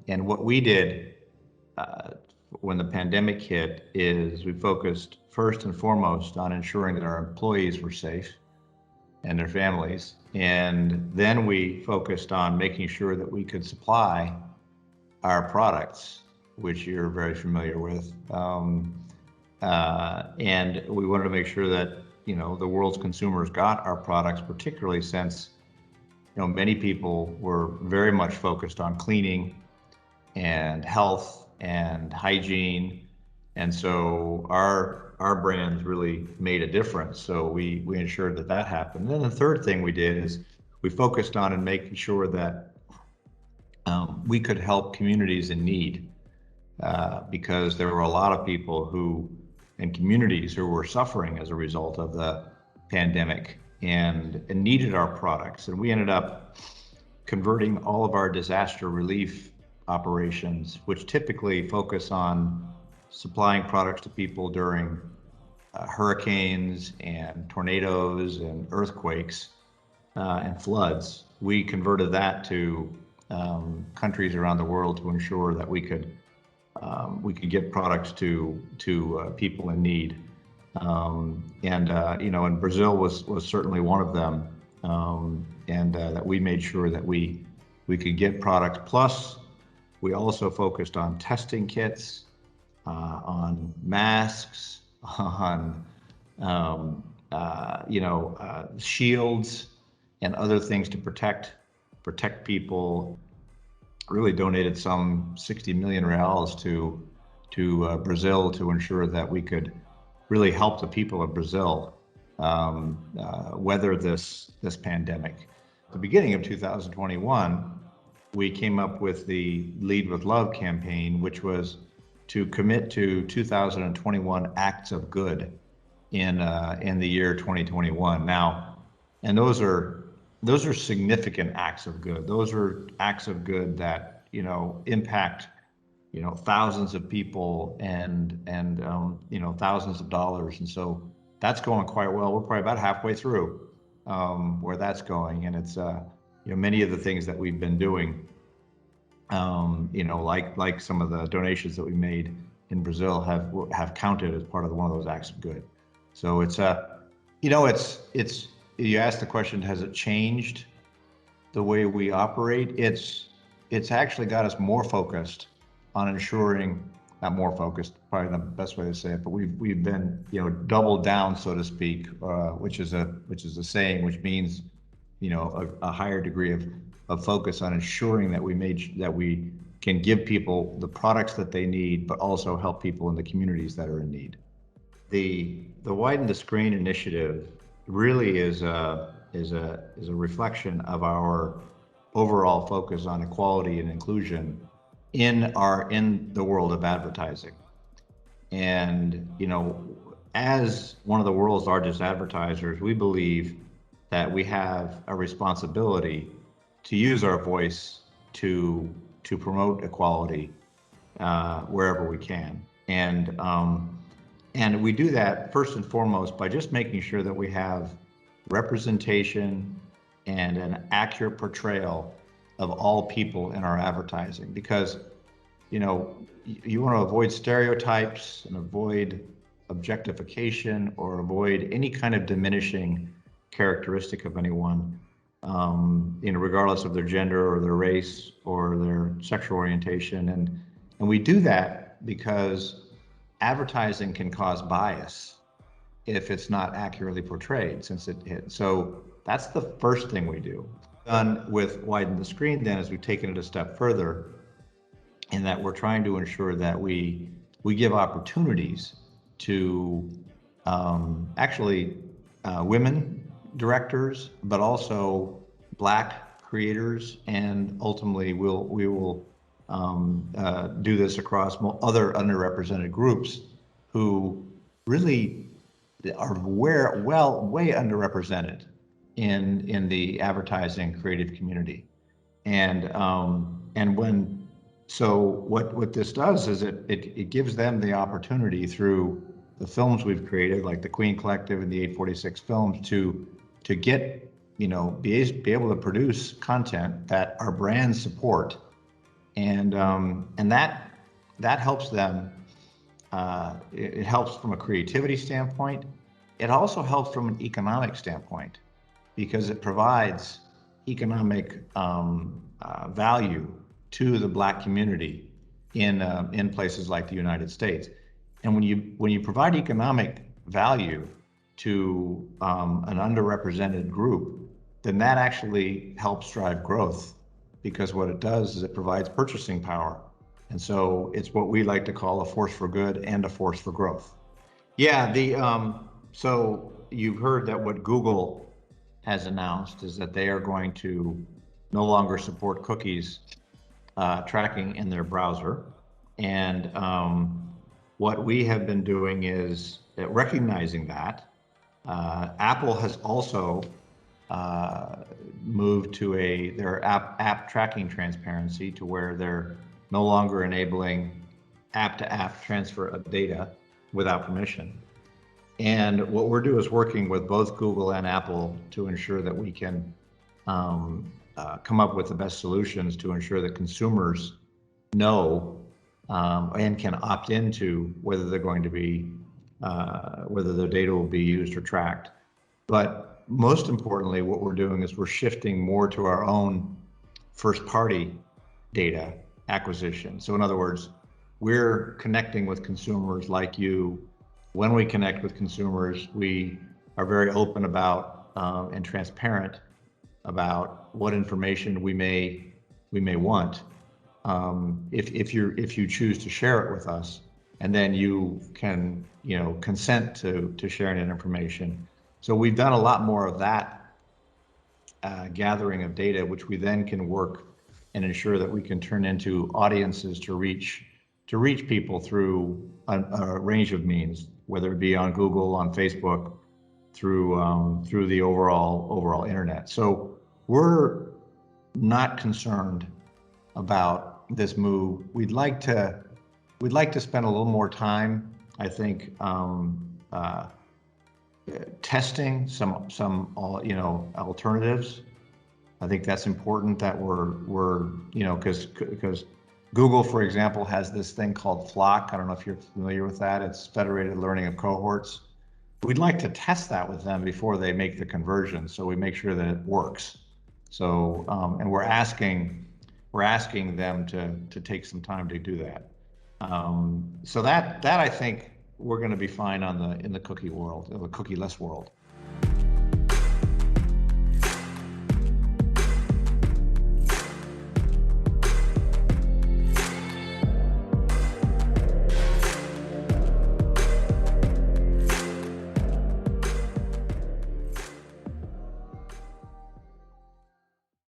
And what we did when the pandemic hit is we focused first and foremost on ensuring that our employees were safe and their families. And then we focused on making sure that we could supply our products, which you're very familiar with. And we wanted to make sure that, the world's consumers got our products, particularly since, many people were very much focused on cleaning and health and hygiene. And so our brands really made a difference. So we ensured that happened. And then the third thing we did is we focused on and making sure that we could help communities in need, because there were a lot of people and communities who were suffering as a result of the pandemic and needed our products. And we ended up converting all of our disaster relief operations, which typically focus on supplying products to people during hurricanes and tornadoes and earthquakes and floods. We converted that to countries around the world to ensure that we could get products to people in need. And Brazil was certainly one of them. And that we made sure that we could get products. Plus, we also focused on testing kits, on masks, on shields, and other things to protect people. Really donated some 60 million reals to Brazil to ensure that we could really help the people of Brazil weather this pandemic. At the beginning of 2021, we came up with the Lead with Love campaign, which was to commit to 2021 acts of good in the year 2021. Now, and those are significant acts of good. Those are acts of good that impact thousands of people and thousands of dollars. And so that's going quite well. We're probably about halfway through where that's going, and it's many of the things that we've been doing, like some of the donations that we made in Brazil have counted as part of one of those acts of good. So it's you asked the question, has it changed the way we operate? It's actually got us more focused on ensuring, not more focused, probably the best way to say it, but we've been doubled down, so to speak, which is a saying, which means a higher degree of focus on ensuring that we can give people the products that they need, but also help people in the communities that are in need. The Widen the Screen initiative really is a reflection of our overall focus on equality and inclusion in the world of advertising. And as one of the world's largest advertisers, we believe that we have a responsibility to use our voice to promote equality wherever we can. And we do that first and foremost by just making sure that we have representation and an accurate portrayal of all people in our advertising, because you want to avoid stereotypes and avoid objectification or avoid any kind of diminishing characteristic of anyone, regardless of their gender or their race or their sexual orientation. And we do that because advertising can cause bias if it's not accurately portrayed, so that's the first thing we do. Done with Widen the Screen then is we've taken it a step further in that we're trying to ensure that we give opportunities to women directors, but also Black creators, and ultimately we will do this across other underrepresented groups who really are way underrepresented in the advertising creative community. So what this does is it gives them the opportunity through the films we've created, like the Queen Collective and the 846 films, to get be able to produce content that our brands support and that helps them. It helps from a creativity standpoint. It also helps from an economic standpoint because it provides economic value to the Black community in places like the United States. And when you provide economic value to an underrepresented group, then that actually helps drive growth, because what it does is it provides purchasing power. And so it's what we like to call a force for good and a force for growth. Yeah, so you've heard that what Google has announced is that they are going to no longer support cookies tracking in their browser. And what we have been doing is recognizing that. Apple has also moved to their app tracking transparency, to where they're no longer enabling app-to-app transfer of data without permission. And what we're doing is working with both Google and Apple to ensure that we can come up with the best solutions to ensure that consumers know and can opt into whether they're going to be, whether their data will be used or tracked. But most importantly, what we're doing is we're shifting more to our own first-party data acquisition. So in other words, we're connecting with consumers like you. When we connect with consumers, we are very open about and transparent about what information we may want. If you choose to share it with us, and then you can consent to sharing that information. So we've done a lot more of that gathering of data, which we then can work and ensure that we can turn into audiences to reach people through a range of means, whether it be on Google, on Facebook, through the overall internet. So we're not concerned about this move. We'd like to spend a little more time, I think, testing some alternatives. I think that's important that we're because Google, for example, has this thing called Flock. I don't know if you're familiar with that. It's federated learning of cohorts. We'd like to test that with them before they make the conversion, so we make sure that it works. So and we're asking them to take some time to do that. So that I think we're going to be fine in the cookie world, the cookie-less world.